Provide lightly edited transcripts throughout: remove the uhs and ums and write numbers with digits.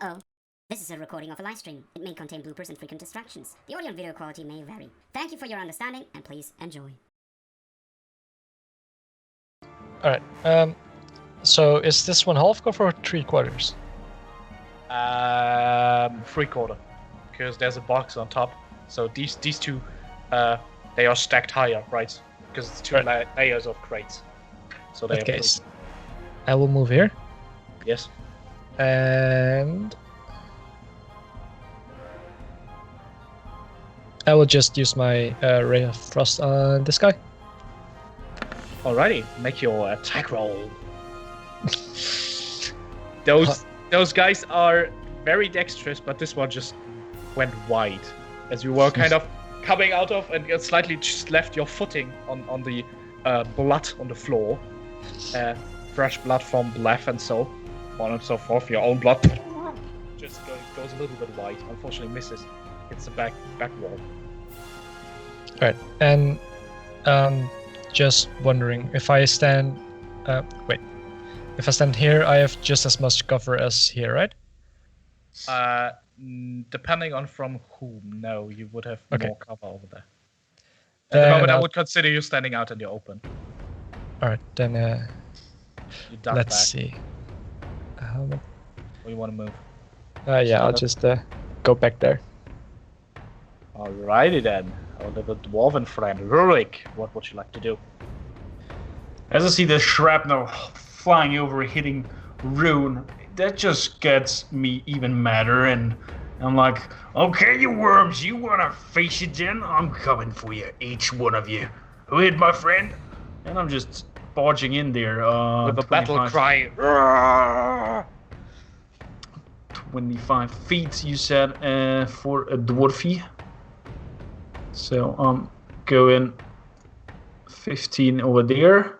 Uh-oh. This is a recording of a live stream. It may contain bloopers and frequent distractions. The audio and video quality may vary. Thank you for your understanding, and please enjoy. Alright, so is this one half or 3/4? 3/4, because there's a box on top. So these two, they are stacked higher, right? Because it's two layers of crates. So they. Okay, I will move here. Yes. And I will just use my ray of frost on this guy. Alrighty, make your attack roll. Those guys are very dexterous, but this one just went wide as you were kind of coming out of, and you slightly just left your footing on the blood on the floor, fresh blood from Blath and so on and so forth. Your own blood just goes a little bit wide. Unfortunately, misses. It's the back wall. All right, and just wondering if I stand. If I stand here, I have just as much cover as here, right? Depending on from whom. No, you would have more cover over there. At Then the moment, I would consider you standing out in the open. All right, then You duck let's back. see. Or you want to move? Yeah, I'll just go back there. Alrighty then. Our little dwarven friend, Rurik, what would you like to do? As I see the shrapnel flying over, hitting Rune, that just gets me even madder, and I'm like, okay, you worms, you wanna face it then? I'm coming for you, each one of you. Who hit my friend? And I'm just barging in there. With a battle cry. 25 feet, you said, for a dwarfy. So I'm going 15 over there.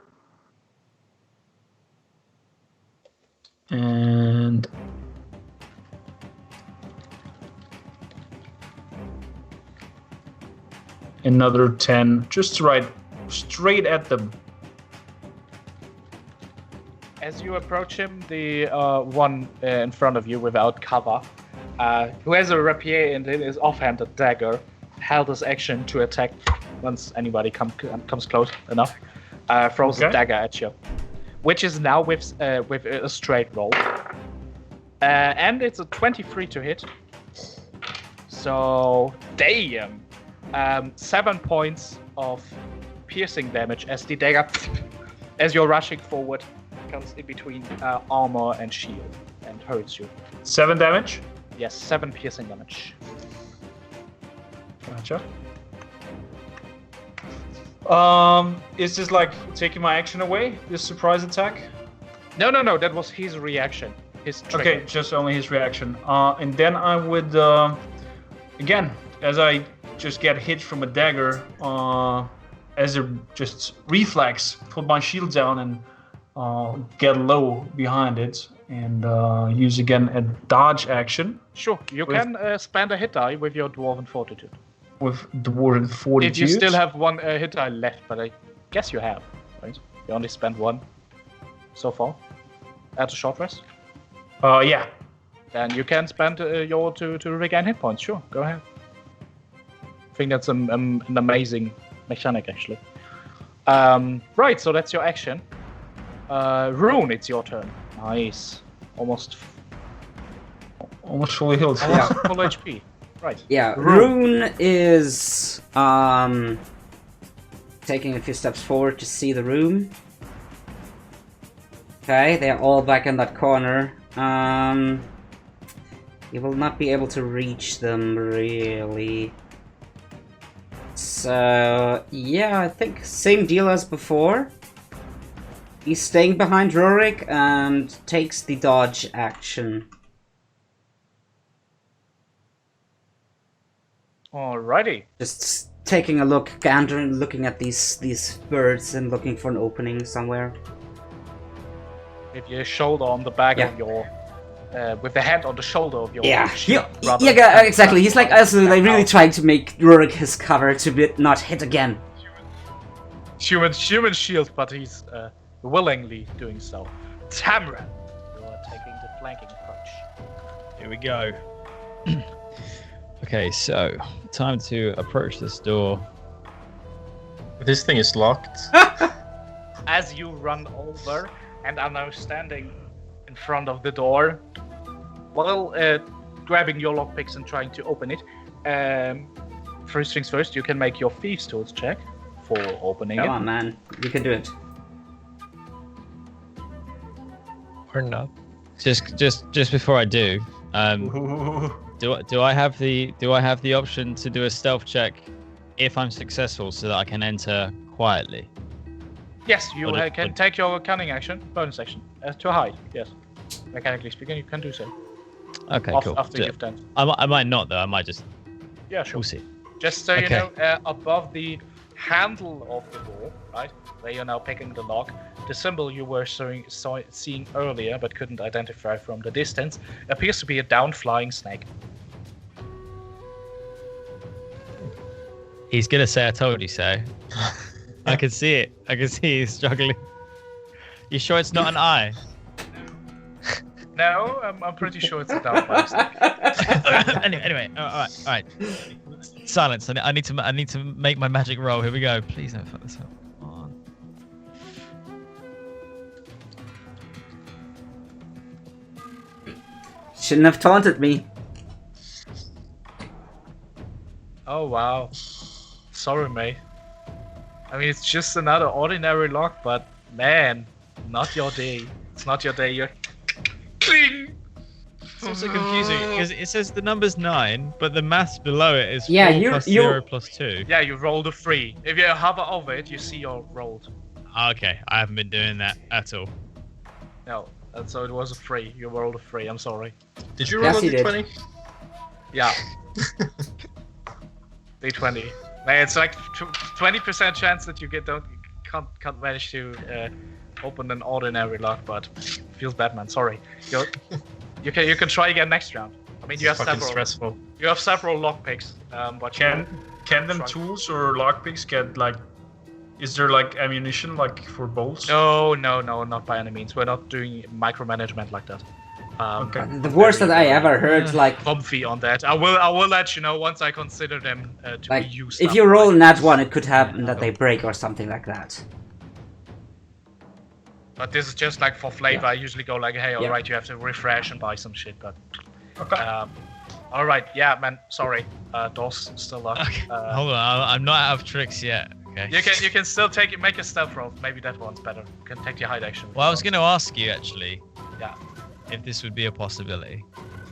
And another 10, just right straight at them. As you approach him, the one in front of you without cover, who has a rapier and his offhanded dagger, held his action to attack once anybody comes close enough, throws a dagger at you, which is now with a straight roll, and it's a 23 to hit. So damn, 7 points of piercing damage as the dagger, as you're rushing forward, comes in between armor and shield and hurts you. 7 damage? Yes, 7 piercing damage. Gotcha. Is this like taking my action away? This surprise attack? No, that was his reaction. His trigger. Okay, just only his reaction. And then I would, again, as I just get hit from a dagger, as a just reflex, put my shield down and get low behind it, and use again a dodge action. Sure, you can spend a hit die with your Dwarven Fortitude. With Dwarven Fortitude? If you still have one hit die left, but I guess you have, right? You only spent one so far at a short rest. Yeah. Then you can spend your to regain hit points. Sure, go ahead. I think that's an amazing mechanic, actually. Right, so that's your action. Rune, it's your turn. Nice. Almost fully healed. Almost full HP. Right. Yeah, Rune is taking a few steps forward to see the room. Okay, they are all back in that corner. You will not be able to reach them, really. So, yeah, I think same deal as before. He's staying behind Rurik and takes the dodge action. Alrighty. Just taking a look, looking at these birds and looking for an opening somewhere. With your shoulder on the back of your, with the hand on the shoulder of your shield. Yeah, exactly. He's like really trying to make Rurik his cover to not hit again. Human shield, but he's willingly doing so. Tamron, you are taking the flanking approach. Here we go. Okay, so time to approach this door. This thing is locked. As you run over and are now standing in front of the door, while grabbing your lockpicks and trying to open it, first things first, you can make your Thieves' Tools check for opening Come it. on, man. You can do it. Or not. Just before I do, Ooh. do I have the option to do a stealth check if I'm successful, so that I can enter quietly? Yes, you What can take your cunning action, bonus action, to hide. Yes, mechanically speaking, you can do so. Okay, cool. After you've done. I might not though. I might just. Yeah, sure. We'll see. Just so you Okay. know, above the handle of the door, right, where you're now picking the lock, the symbol you were seeing earlier but couldn't identify from the distance appears to be a down-flying snake. He's gonna say, "I told you so." I can see it. I can see he's struggling. You sure it's not an eye? No, I'm pretty sure it's a down-flying snake. Anyway. All right. Silence. I need to make my magic roll. Here we go. Please don't fuck this up. Come on. Shouldn't have taunted me. Oh wow. Sorry, mate. I mean, it's just another ordinary lock, but man, not your day. It's not your day. You're cling. It's also confusing because it says the number's 9, but the maths below it is Yeah, 4 plus 0 plus 2. Yeah, you rolled a 3. If you hover over it, you see your rolled. Okay, I haven't been doing that at all. No, and so it was a 3. You rolled a 3. I'm sorry. Did you Yes, roll a he did. d20? Yeah. D20. Man, it's like 20% chance that you can't manage to open an ordinary lock, but feels bad, man. Sorry. You can try again next round. I mean, you have Fucking several. stressful. You have several lockpicks, but Can them Try. tools or lockpicks get like? Is there like ammunition like for bolts? No, not by any means. We're not doing micromanagement like that. Okay. The worst that I ever heard, like, Comfy on that. I will let you know once I consider them to like be used. if up. you roll a nat 1, it could happen that they break or something like that. But this is just like for flavor. Yeah. I usually go like, hey, Yeah. alright, you have to refresh and buy some shit. But Okay. alright, yeah, man. Sorry, doors still locked. Hold on, I'm not out of tricks yet. Okay. You can still make a stealth roll. Maybe that one's better. You can take your hide action. Well, I was going to ask you actually. Yeah. If this would be a possibility.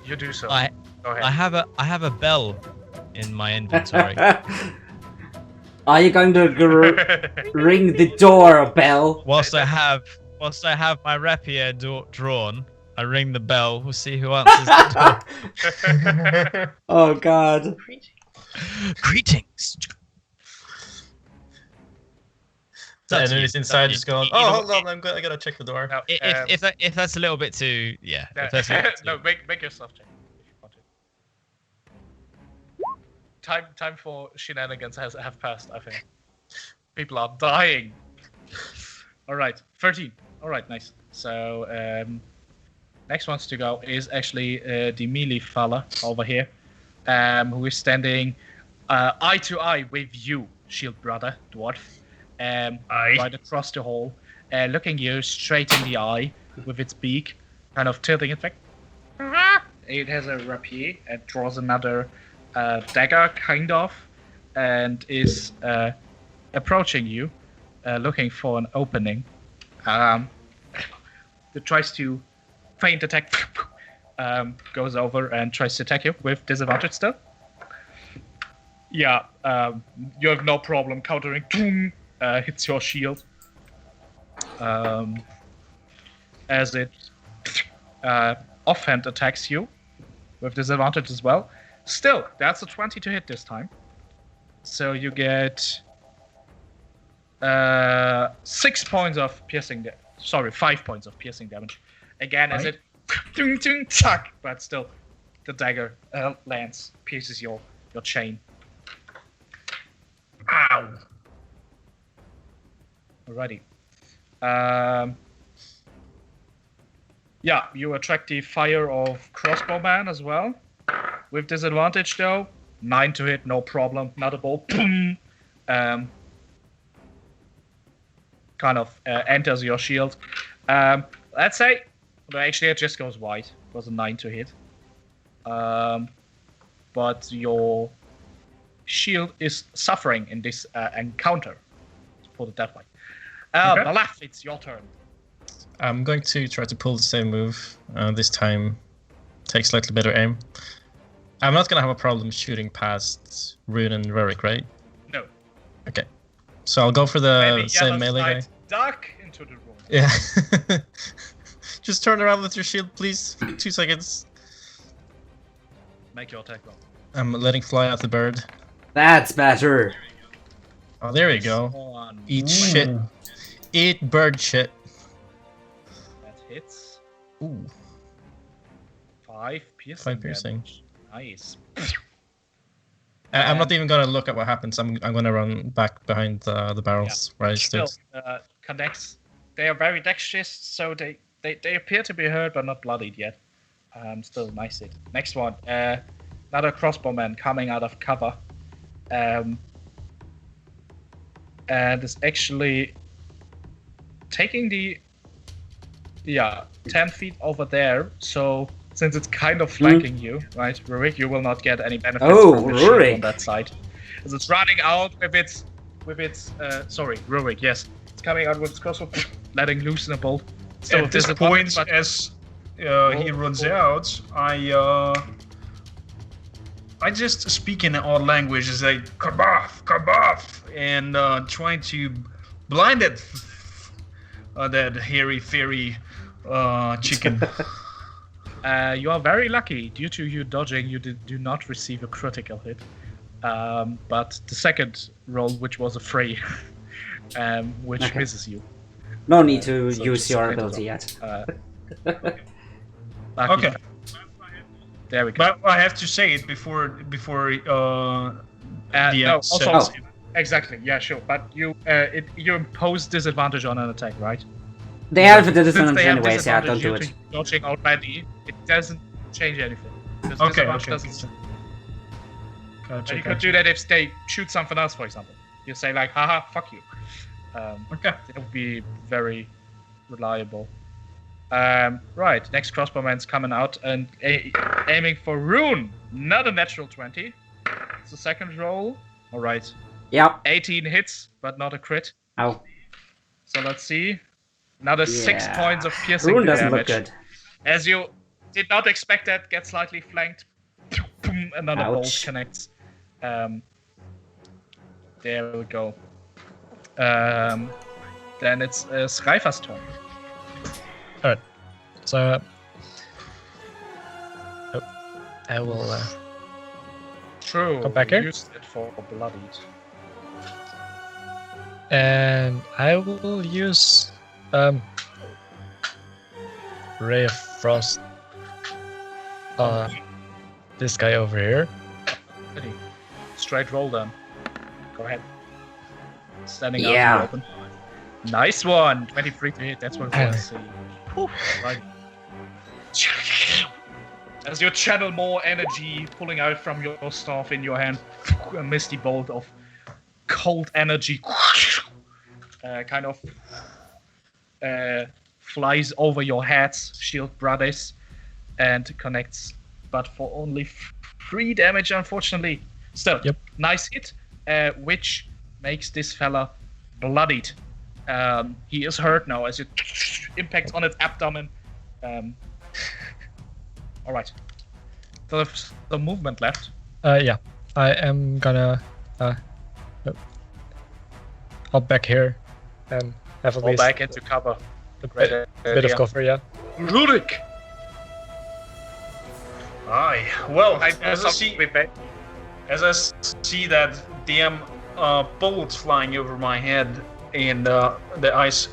You do so. I Go ahead. I have a bell in my inventory. Are you going to ring the door bell? Whilst I have my rapier drawn, I ring the bell. We'll see who answers the door. Oh god. Greetings. The enemies inside just going, you oh, know, hold on, I gotta check the door. No, If that's a little bit too, yeah. If that's a little bit too, no, make yourself check if you want to. Time for shenanigans have passed. I think people are dying. All right, 13. All right, nice. So next ones to go is actually the melee fella over here, who is standing eye to eye with you, shield brother dwarf. Right across the hall, looking you straight in the eye with its beak, kind of tilting it back. It has a rapier and draws another dagger, kind of, and is approaching you, looking for an opening. It tries to feint attack, goes over and tries to attack you with disadvantage still. Yeah, you have no problem countering. Hits your shield as it offhand attacks you with disadvantage as well. Still, that's a 20 to hit this time. So you get 6 points of piercing. 5 points of piercing damage. Again, as it but still, the dagger lands, pierces your chain. Ow. Alrighty. Yeah, you attract the fire of crossbowman as well. With disadvantage though, 9 to hit, no problem. Another ball, boom, kind of enters your shield. Let's say, well, actually it just goes wide. It was a 9 to hit. But your shield is suffering in this encounter. Let's put it that way. Okay. Blath, it's your turn. I'm going to try to pull the same move. This time, take slightly better aim. I'm not gonna have a problem shooting past Rune and Rurik, right? No. Okay. So I'll go for the Maybe same yellow melee guy. slide duck into the room. Yeah. Just turn around with your shield, please. 2 seconds. Make your attack roll. I'm letting fly out the bird. That's better. Oh, there we go. One. Eat shit. Eat bird shit. That hits. Ooh, 5 piercing. 5 piercing. damage. Nice. I'm not even gonna look at what happens. I'm gonna run back behind the barrels where I Still stood. connects. They are very dexterous, so they appear to be hurt but not bloodied yet. Still nice hit. Next one. Another crossbowman coming out of cover. And is actually taking the 10 feet over there. So since it's kind of flanking you, right, Rurik, you will not get any benefits from the shield Rurik. on that side. As it's running out with its Rurik, yes. It's coming out with its crossbow, letting loose in a bolt. Still At this disadvantage, point, but as he runs out, I just speak in an odd language, as I kabaf, kabaf, and trying to blind that hairy, fairy chicken. you are very lucky. Due to you dodging, you do not receive a critical hit. But the second roll, which was a free, which misses you. No need to So use just your submit ability it. yet. Lucky. Okay, There we go. but I have to say it before the No, end also, sentence. exactly. Yeah, sure. But you impose disadvantage on an attack, right? They have a Since disadvantage they have anyways, yeah, don't disadvantage do due it. to dodging already, it doesn't change anything. Because Okay, disadvantage okay. doesn't- Gotcha, And you could gotcha. do that if they shoot something else, for example. You say like, haha, fuck you. Okay. It would be very reliable. Right, next crossbowman's coming out and aiming for Rune. Not a natural 20. It's the second roll. Alright. Yep. 18 hits, but not a crit. Oh, So let's see. Another 6 Yeah. points of piercing Rune doesn't damage. look good. As you did not expect that, get slightly flanked. Boom, another bolt Ouch. connects. There we go. Then it's Zraythas' turn. Alright. So I will True. Come back here. Used it for bloodied. and I will use Ray of Frost. This guy over here. Ready. Straight roll then. Go ahead. Standing Yeah. out in the open. Nice one. 23 to hit. That's what we want to see. Whew. Right. As you channel more energy pulling out from your staff in your hand, a misty bolt of cold energy kind of flies over your heads, shield brothers, and connects, but for only 3 damage, unfortunately. Still, Yep. nice hit, which makes this fella bloodied. He is hurt now as it impacts on its abdomen. All right. So there's the movement left. Yeah. I am gonna hop back here and have at Fall least back into cover. a Great bit of idea. cover, yeah. Rurik! Aye. Well, I know as I something see, with that. as I see that damn bolt flying over my head and the ice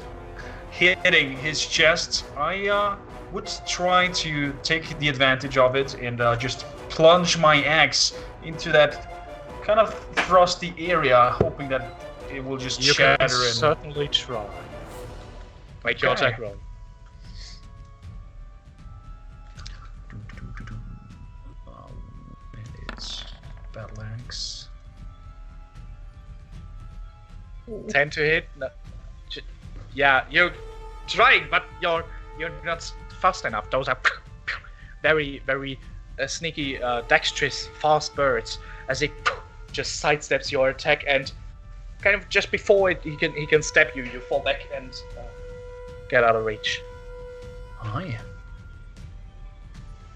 hitting his chest, I would try to take the advantage of it and just plunge my axe into that kind of frosty area, hoping that it will just You shatter can and certainly try. Make your Okay. attack roll. Battle axe. 10 to hit. No. Yeah, you're trying, but you're not fast enough. Those are very, very sneaky, dexterous, fast birds. As he just sidesteps your attack, and kind of just before he can stab you, you fall back and get out of reach. Hi.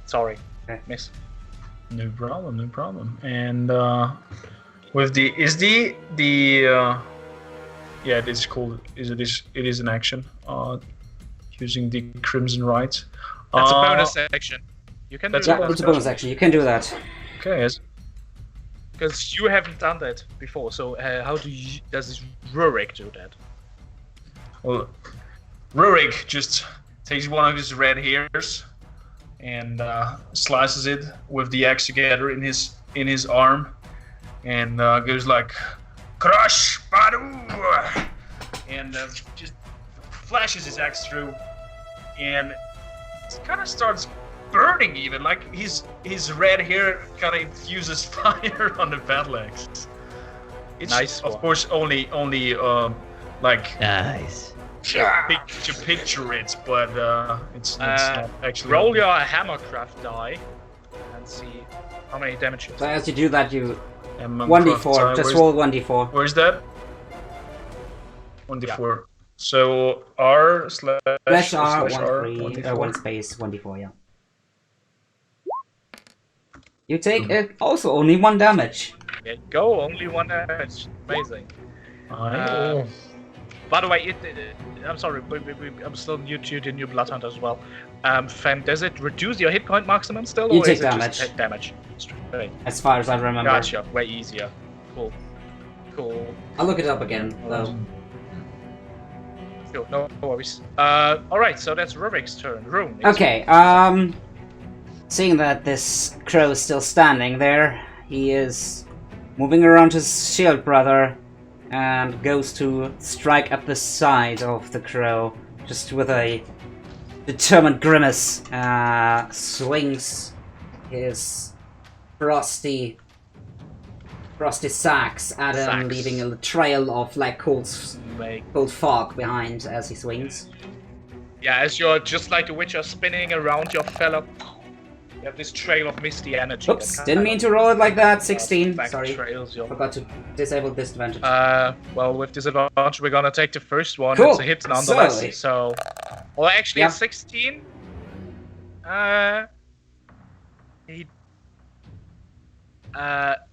Sorry, Okay. miss. No problem, no problem. And with the yeah, it is called it is an action. Using the Crimson Rite. That's a bonus action. You can do That's that. Yeah, it's a bonus action. You can do that. Okay, yes. Because you haven't done that before, so how does Rurik do that? Well, Rurik just takes one of his red hairs and slices it with the axe together in his arm, and goes like, "Crush, Badu!" and just flashes his axe through, and it kind of starts burning, even like his red hair kind of infuses fire on the battle axe. It's Nice of one. course only like Nice. to picture it, but it's not actually. Roll your Hammercraft die and see how many damage you So take. as you do that, you Hammercraft 1d4. die. Just roll 1d4. Where's that? 1d4. So R slash Slash R, slash 1 R, 3, 1d4. 1 space, 1d4, yeah. You take also only 1 damage. There you go, only 1 damage. Amazing. Oh. By the way, I'm sorry, I'm still new to the new Blood Hunter as well. Fen, does it reduce your hit point maximum still, You or take is it damage. just hit damage? Straight. As far as I remember. Gotcha, way easier. Cool. I'll look it up again, though. Cool, no worries. Alright, so that's Rurik's turn. Rune. it's- Okay, seeing that this crow is still standing there, he is moving around his shield brother and goes to strike at the side of the crow, just with a determined grimace, swings his frosty sacks at him, Sacks. leaving a trail of like cold fog behind as he swings. Yeah, as you're just like the Witcher spinning around your fellow, you have this trail of misty energy. Oops, that didn't kind mean of to roll it like that. 16. back Sorry, trails your. forgot to disable disadvantage. Well, with disadvantage, we're gonna take the first one. Cool. It's a hit nonetheless. So- So, well, actually, Yeah. a 16. He.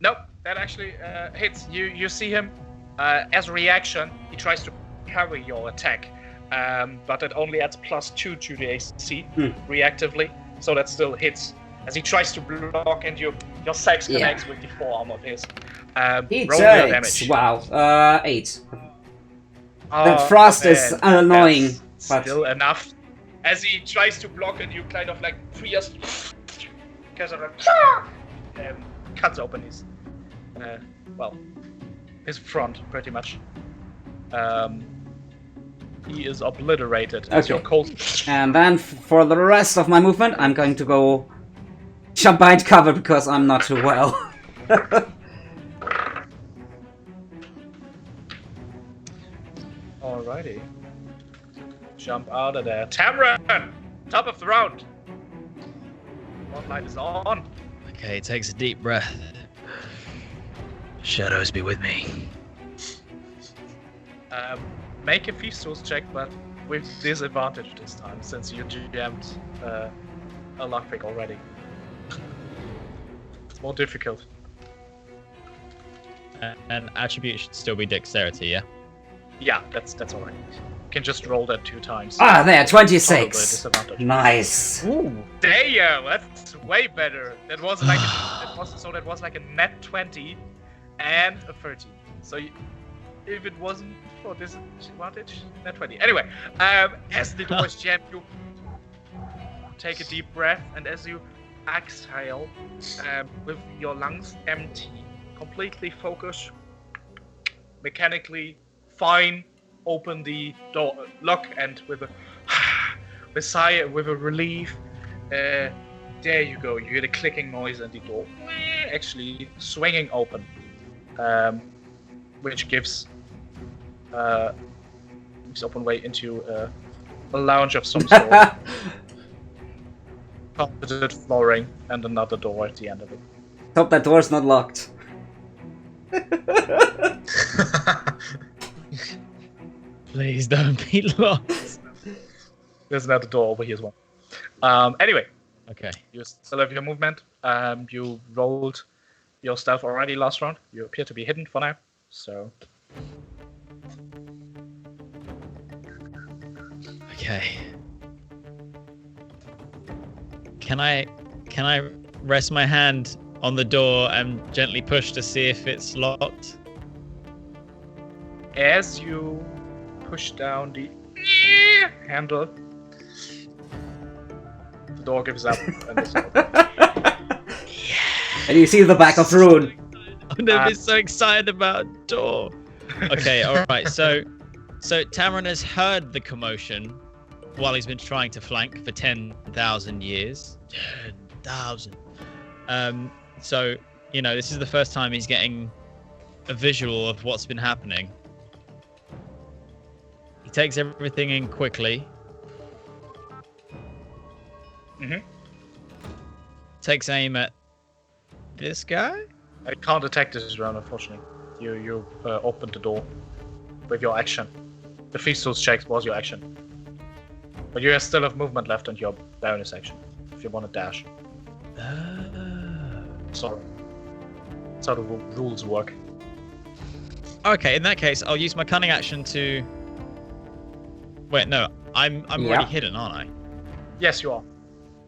Nope. That actually hits. You see him. As a reaction, he tries to parry your attack, but it only adds +2 to the AC reactively, so that still hits. As he tries to block, and your sax Yeah. connects with the forearm of his. He Roll your takes, damage. wow, 8. Oh, frost is man, annoying, that's but- still enough. As he tries to block, and you kind of like cuts open his, his front pretty much. He is obliterated. As Okay. your cold. And then for the rest of my movement, I'm going to go jump behind cover because I'm not too well. Alrighty. Jump out of there. Tamron! Top of the round! Spotlight is on. Okay, takes a deep breath. Shadows be with me. Make a Feast Tools check, but with disadvantage this time, since you jammed a lockpick already. It's more difficult. And attribute should still be dexterity, yeah? Yeah, that's alright. You can just roll that 2 times. Ah, there, Total 26. disadvantage. Nice. Ooh, damn, that's way better. That was like that was like a net 20 and a 30. So if it wasn't for disadvantage, net 20. Anyway, as the doors jam, you take a deep breath, and as you exhale, with your lungs empty, completely focus, mechanically fine, open the door lock, and with a sigh, with a relief, There you go. You hear the clicking noise and the door actually swinging open, which gives open way into a lounge of some sort. Carpeted flooring and another door at the end of it. Hope that door's not locked. Please don't be lost. There's another door over here as well. Anyway, Okay. you still have your movement. You rolled your stealth already last round. You appear to be hidden for now. So Okay. Can I rest my hand on the door and gently push to see if it's locked? as you push down the handle, the door gives up and it's And you see the back of Rune. I've never been so excited about a door. Okay, alright, so Tamron has heard the commotion while he's been trying to flank for 10,000 years. 10,000. So, you know, this is the first time he's getting a visual of what's been happening. He takes everything in quickly. Takes aim at this guy? I can't attack this round, unfortunately. You opened the door with your action. The Feastles check was your action. But you still have movement left and your bonus action, if you want to dash. Sorry. That's how the rules work. Okay, in that case, I'll use my cunning action to... Wait, no, I'm already hidden, aren't I? Yes, you are.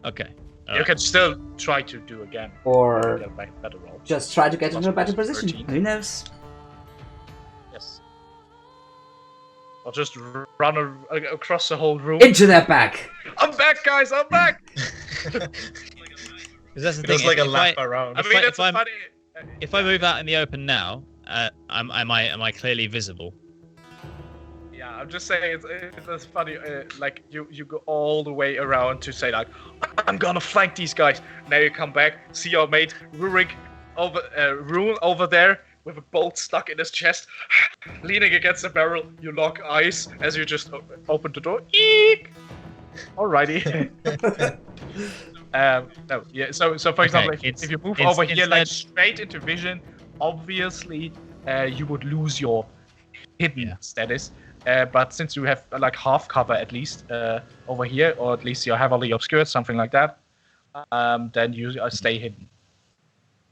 Okay. You can still try to do again. Or Get a better roll. just try to get into a better Plus position. 13. Who knows? Yes. I'll just run across the whole room. Into that back! I'm back, guys! I'm back! Because that's the It does thing. like a if lap I- around. I mean, it's I'm- funny. If I move out in the open now, am I clearly visible? Yeah, I'm just saying it's funny. Like you go all the way around to say like, I'm gonna flank these guys. Now you come back, see your mate Rurik Rune over there with a bolt stuck in his chest, leaning against the barrel. You lock eyes as you just open the door. Eek! Alrighty. No, yeah. So for example, if you move over here like straight into vision, obviously you would lose your hidden status. But since you have like half cover at least over here, or at least you're heavily obscured, something like that, then you stay hidden.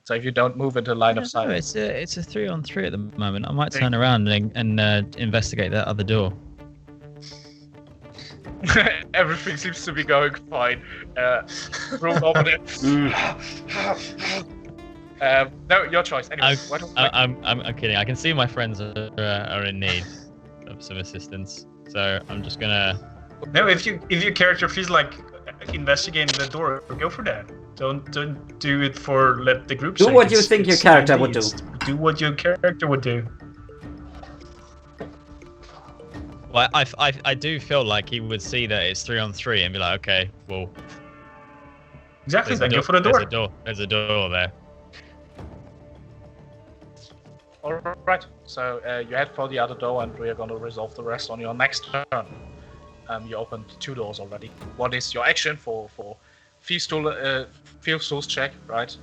So if you don't move into line of sight, It's a 3-on-3 at the moment. I might turn around and investigate that other door. everything seems to be going fine. Room over there. No, your choice. Anyway, I'm kidding. I can see my friends are in need of some assistance, so I'm just gonna. No, if your character feels like investigating the door, go for that. Don't do it for let the group. Do say what you it's- think your it's character would needs. do. Do what your character would do. Well, I do feel like he would see that it's 3-on-3 and be like, okay, well, Exactly. Then go for the door. There's a door there. Alright, so you head for the other door and we are going to resolve the rest on your next turn. You opened 2 doors already. One is your action for field tools check, right?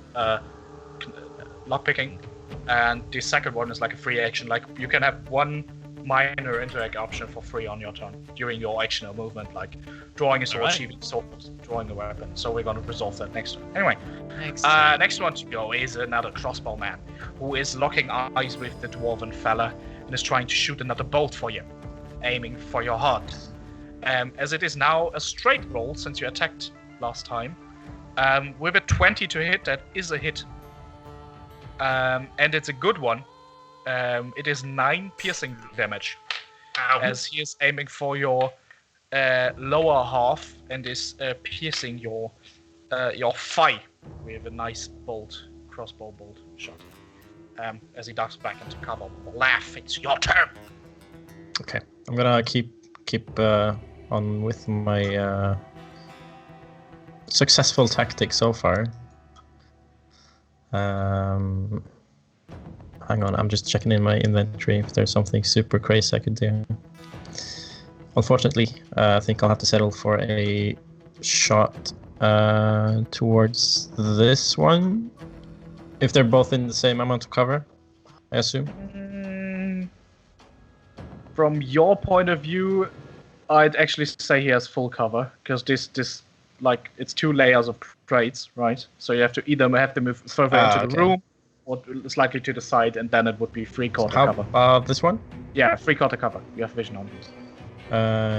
Lockpicking. And the second one is like a free action. Like you can have one minor interact option for free on your turn during your action or movement, like drawing a sword, achieving a sword, drawing a weapon. So we're going to resolve that next turn. Anyway, next one to go is another crossbow man who is locking eyes with the dwarven fella and is trying to shoot another bolt for you, aiming for your heart. As it is now a straight roll since you attacked last time, with a 20 to hit, that is a hit, and it's a good one. It is 9 piercing damage. Ow. As he is aiming for your lower half and is piercing your thigh with a nice crossbow bolt shot. As he ducks back into cover. Blath, it's your turn. Okay, I'm gonna keep on with my successful tactic so far. Hang on, I'm just checking in my inventory if there's something super crazy I could do. Unfortunately, I think I'll have to settle for a shot towards this one. If they're both in the same amount of cover, I assume. From your point of view, I'd actually say he has full cover, because this like, it's 2 layers of crates, right? So you have to either move further into the room, or slightly to the side, and then it would be 3/4 cover. This one? Yeah, 3/4 cover. You have vision on.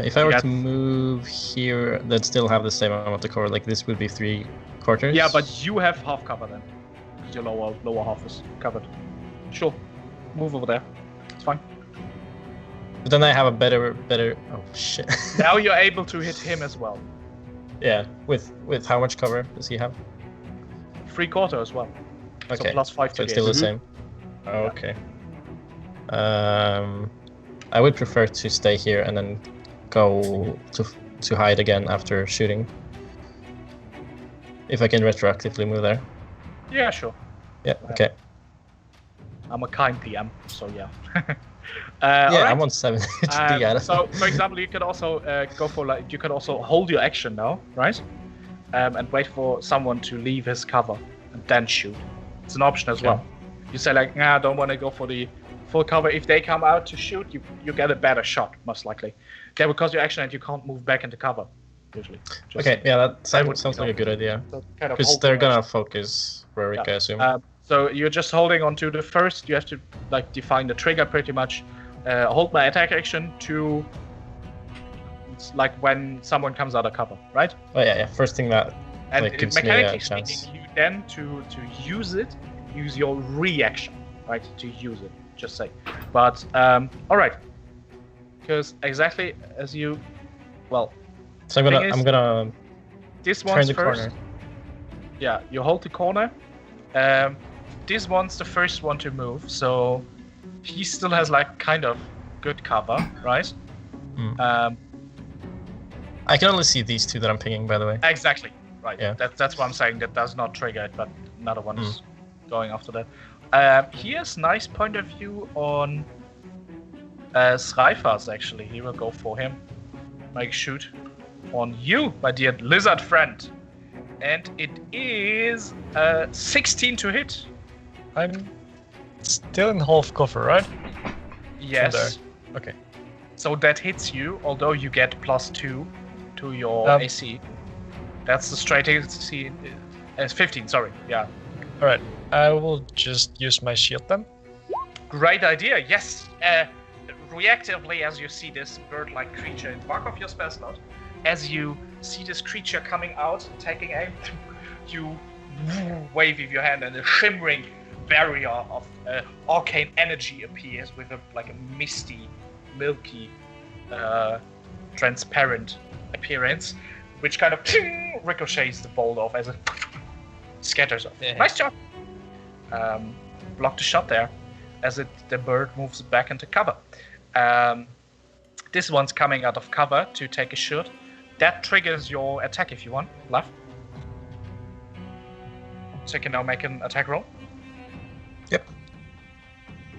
If I were to move here, they'd still have the same amount of cover. Like this would be 3/4. Yeah, but you have half cover then, because your lower half is covered. Sure, move over there. It's fine. But then I have a better. Oh shit! Now you're able to hit him as well. Yeah, with how much cover does he have? 3/4 as well. Okay, So +5 so to it's still the same. Oh, okay. I would prefer to stay here and then go to hide again after shooting. If I can retroactively move there. Yeah, sure. Yeah. Okay. I'm a kind PM, so yeah. Yeah, alright. I'm on 7 HP. So, for example, you could also go for you could also hold your action now, right? And wait for someone to leave his cover and then shoot. It's an option as well. You say like, nah, I don't want to go for the full cover. If they come out to shoot, you get a better shot, most likely. They will cause your action and you can't move back into cover, usually. Okay, yeah, that sounds like a good idea. So kind of Because hold they're your gonna action. focus Rurik, I assume. So you're just holding on to the first. You have to like define the trigger pretty much. Hold my attack action to. It's like when someone comes out of cover, right? Oh yeah. First thing that And like, gives me a mechanically chance. speaking, you then to use it, use your reaction, right? To use it, just say. But all right, because exactly as you, well. So I'm gonna this turn one's the first. corner. Yeah, you hold the corner. This one's the first one to move, so he still has like kind of good cover, right? I can only see these two that I'm pinging, by the way. Exactly, right. Yeah. That's what I'm saying. That does not trigger it, but another one is going after that. He has nice point of view on Zraythas, actually. He will go for him. Make shoot on you, my dear lizard friend. And it is 16 to hit. I'm still in half cover, right? Yes. Okay. So that hits you, although you get +2 to your AC. That's the straight AC. 15, sorry. Yeah. Alright. I will just use my shield then. Great idea, yes. Reactively, as you see this bird-like creature in the back of your spell slot, as you see this creature coming out, taking aim, you wave with your hand and a shimmering barrier of arcane energy appears with a misty, milky, transparent appearance, which kind of ricochets the bolt off as it scatters off. Yeah. Nice job! Block the shot there as the bird moves back into cover. This one's coming out of cover to take a shot. That triggers your attack if you want, Blath. So you can now make an attack roll. Yep.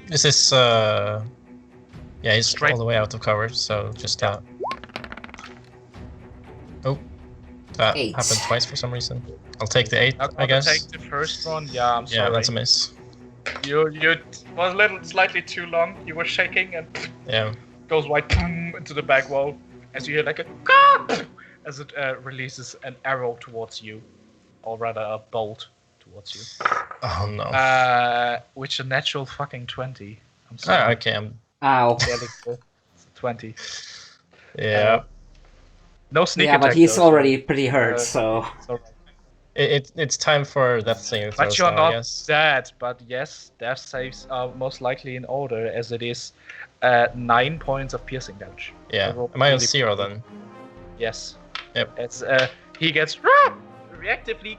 This is yeah, he's Straight. all the way out of cover, so just Oh, that 8. happened twice for some reason. I'll take the 8, I'm I guess. take the first one. Yeah, I'm sorry. Yeah, that's a miss. You was slightly too long. You were shaking and Yeah. goes right into the back wall as you hear like a as it releases an arrow towards you, or rather a bolt towards you. Oh no. Which a natural fucking 20. I'm sorry. Ah, okay. Ow. Yeah, it's a 20. Yeah. No sneak Yeah, attack. but he's though, already pretty hurt, so- so... it's alright. It's time for death saving throws But you're now, I not guess. dead. But yes, death saves are most likely in order, as it is 9 points of piercing damage. Yeah. I rolled Am I on really 0 then? Yes. Yep. It's he gets reactively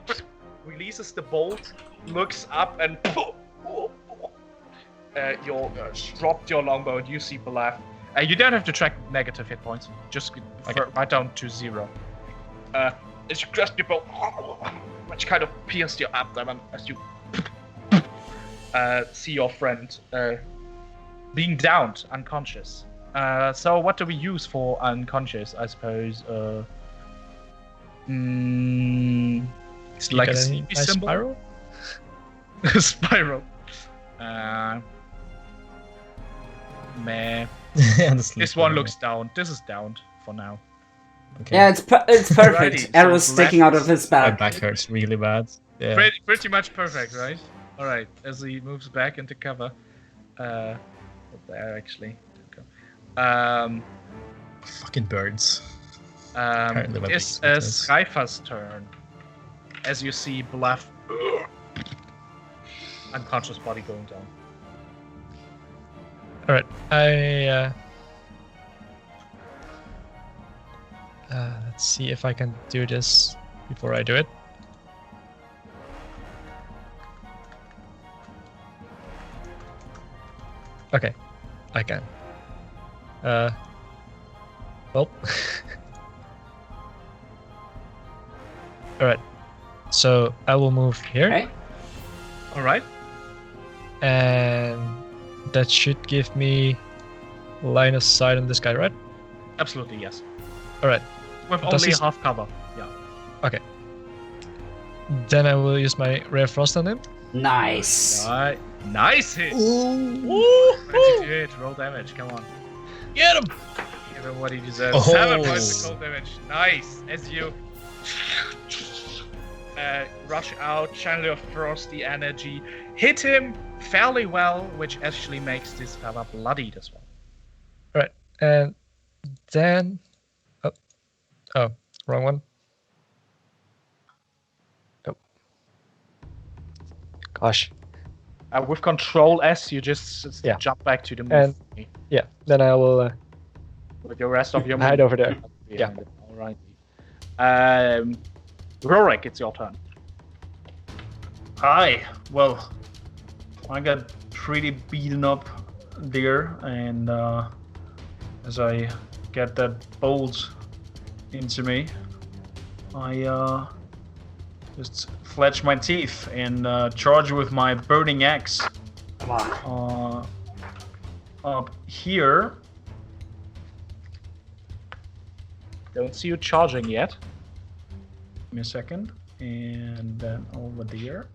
releases the bolt, looks up and you dropped your longbow and you see Blath. You don't have to track negative hit points. Just Okay. right down to 0. as you grasp your bow, which kind of pierced your abdomen as you see your friend being downed, unconscious. So what do we use for unconscious? I suppose. It's like a CP symbol. Spiral. Spiral. Meh. This one looks down. This is downed for now. Okay. Yeah, it's perfect. Alrighty, Arrows so sticking out of his My back. back hurts really bad. Yeah. Pretty much perfect, right? All right. As he moves back into cover, there actually. Fucking birds. It's Zraythas' turn. As you see Blath, unconscious body going down. All right, let's see if I can do this before I do it. Okay, I can. Well. All right, so I will move here. Okay. All right. And that should give me line of sight on this guy, right? Absolutely, yes. All right. With Does only this- half cover. Yeah. Okay. Then I will use my Rare Frost on him. Nice. Right. Nice hit. Ooh. Magic hit. Roll damage. Come on. Get him! Give him what he deserves. Oh. 7 points of cold damage. Nice. As you rush out, channel your frosty energy, hit him fairly well, which actually makes this fella bloodied as well. All right, and then oh, wrong one. Oh, gosh. With Control S, you just Yeah. jump back to the move. And- Yeah, then I will With the rest of your hide over there. Yeah. All right. Rurik, it's your turn. Hi. Well, I got pretty beaten up there, and as I get that bolt into me, I just fletch my teeth and charge with my burning axe Come on. up here. Don't see you charging yet. Give me a second, and then over there.